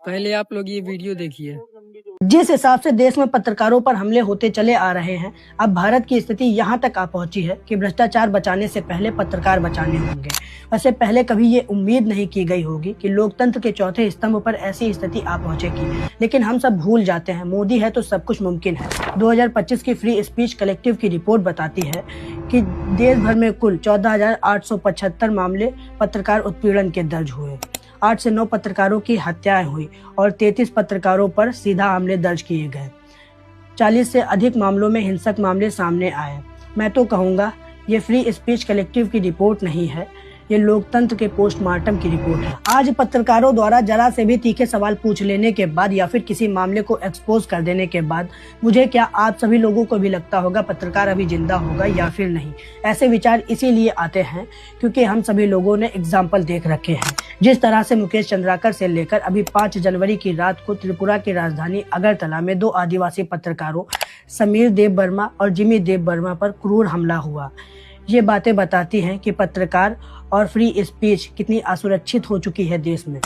पहले आप लोग ये वीडियो देखिए। जिस हिसाब से देश में पत्रकारों पर हमले होते चले आ रहे हैं, अब भारत की स्थिति यहाँ तक आ पहुंची है कि भ्रष्टाचार बचाने से पहले पत्रकार बचाने होंगे। वैसे पहले कभी ये उम्मीद नहीं की गई होगी कि लोकतंत्र के चौथे स्तंभ पर ऐसी स्थिति आ पहुंचेगी, लेकिन हम सब भूल जाते हैं, मोदी है तो सब कुछ मुमकिन है। 2025 की फ्री स्पीच कलेक्टिव की रिपोर्ट बताती है कि देश भर में कुल 14,875 मामले पत्रकार उत्पीड़न के दर्ज हुए। 8 से 9 पत्रकारों की हत्याएं हुई और 33 पत्रकारों पर सीधा हमले दर्ज किए गए। 40 से अधिक मामलों में हिंसक मामले सामने आए। मैं तो कहूँगा ये फ्री स्पीच कलेक्टिव की रिपोर्ट नहीं है, ये लोकतंत्र के पोस्टमार्टम की रिपोर्ट है। आज पत्रकारों द्वारा जरा से भी तीखे सवाल पूछ लेने के बाद या फिर किसी मामले को एक्सपोज कर देने के बाद मुझे क्या आप सभी लोगों को भी लगता होगा पत्रकार अभी जिंदा होगा या फिर नहीं। ऐसे विचार इसीलिए आते हैं क्योंकि हम सभी लोगों ने एग्जाम्पल देख रखे हैं। जिस तरह से मुकेश चंद्राकर से लेकर अभी 5 जनवरी की रात को त्रिपुरा की राजधानी अगरतला में 2 आदिवासी पत्रकारों समीर देव वर्मा और जिमी देव वर्मा पर क्रूर हमला हुआ। ये बातें बताती हैं कि पत्रकार और फ्री स्पीच कितनी असुरक्षित हो चुकी है देश में।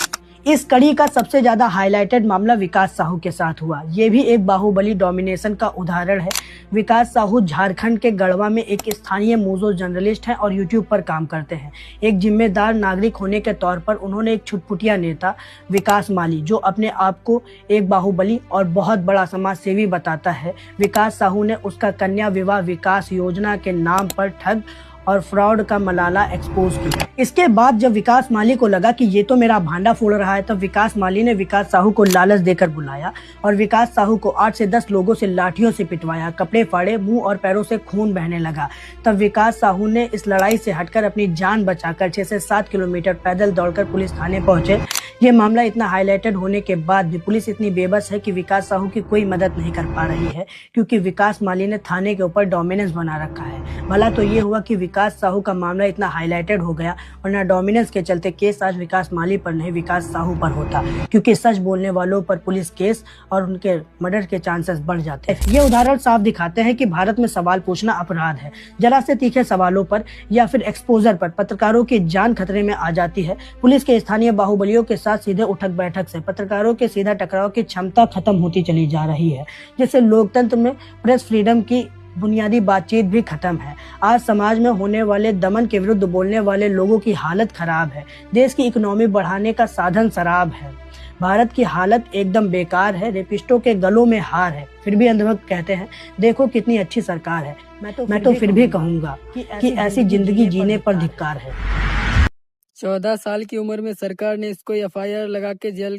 इस कड़ी का सबसे ज्यादा हाईलाइटेड मामला विकास साहू के साथ हुआ। ये भी एक बाहुबली डोमिनेशन का उदाहरण है। विकास साहू झारखंड के गढ़वा में एक स्थानीय मूजो जर्नलिस्ट हैं और यूट्यूब पर काम करते हैं। एक जिम्मेदार नागरिक होने के तौर पर उन्होंने एक छुटपुटिया नेता विकास माली, जो अपने आप को एक बाहुबली और बहुत बड़ा समाज सेवी बताता है, विकास साहू ने उसका कन्या विवाह विकास योजना के नाम पर ठग और फ्रॉड का मलाला एक्सपोज किया। इसके बाद जब विकास माली को लगा कि ये तो मेरा भांडा फोड़ रहा है, तब विकास माली ने विकास साहू को लालच देकर बुलाया और विकास साहू को 8 से 10 लोगों से लाठियों से पिटवाया, कपड़े फाड़े, मुंह और पैरों से खून बहने लगा। तब विकास साहू ने इस लड़ाई से हटकर अपनी जान बचाकर 6 से 7 किलोमीटर पैदल दौड़कर पुलिस थाने पहुंचे। ये मामला इतना हाईलाइटेड होने के बाद भी पुलिस इतनी बेबस है कि विकास साहू की कोई मदद नहीं कर पा रही है, क्योंकि विकास माली ने थाने के ऊपर डोमिनेंस बना रखा है। भला तो ये हुआ कि विकास साहू का मामला इतना हाईलाइटेड हो गया, वरना डोमिनेंस के चलते केस आज विकास माली पर नहीं विकास साहू पर होता, क्योंकि सच बोलने वालों पर पुलिस केस और उनके मर्डर के चांसेस बढ़ जाते हैं। ये उदाहरण साफ दिखाते हैं कि भारत में सवाल पूछना अपराध है। जरा से तीखे सवालों पर या फिर एक्सपोजर पर पत्रकारों की जान खतरे में आ जाती है। पुलिस के स्थानीय बाहुबलियों के साथ सीधे उठक बैठक से पत्रकारों के सीधा टकराव की क्षमता खत्म होती चली जा रही है, जिससे लोकतंत्र में प्रेस फ्रीडम की बुनियादी बातचीत भी खत्म है। आज समाज में होने वाले दमन के विरुद्ध बोलने वाले लोगों की हालत खराब है। देश की इकोनॉमी बढ़ाने का साधन शराब है। भारत की हालत एकदम बेकार है। रेपिस्टों के गलों में हार है, फिर भी अंधभक्त कहते हैं देखो कितनी अच्छी सरकार है। मैं तो फिर भी कहूँगा कि ऐसी जिंदगी जीने पर धिक्कार है। 14 साल की उम्र में सरकार ने इसको FIR लगा के जेल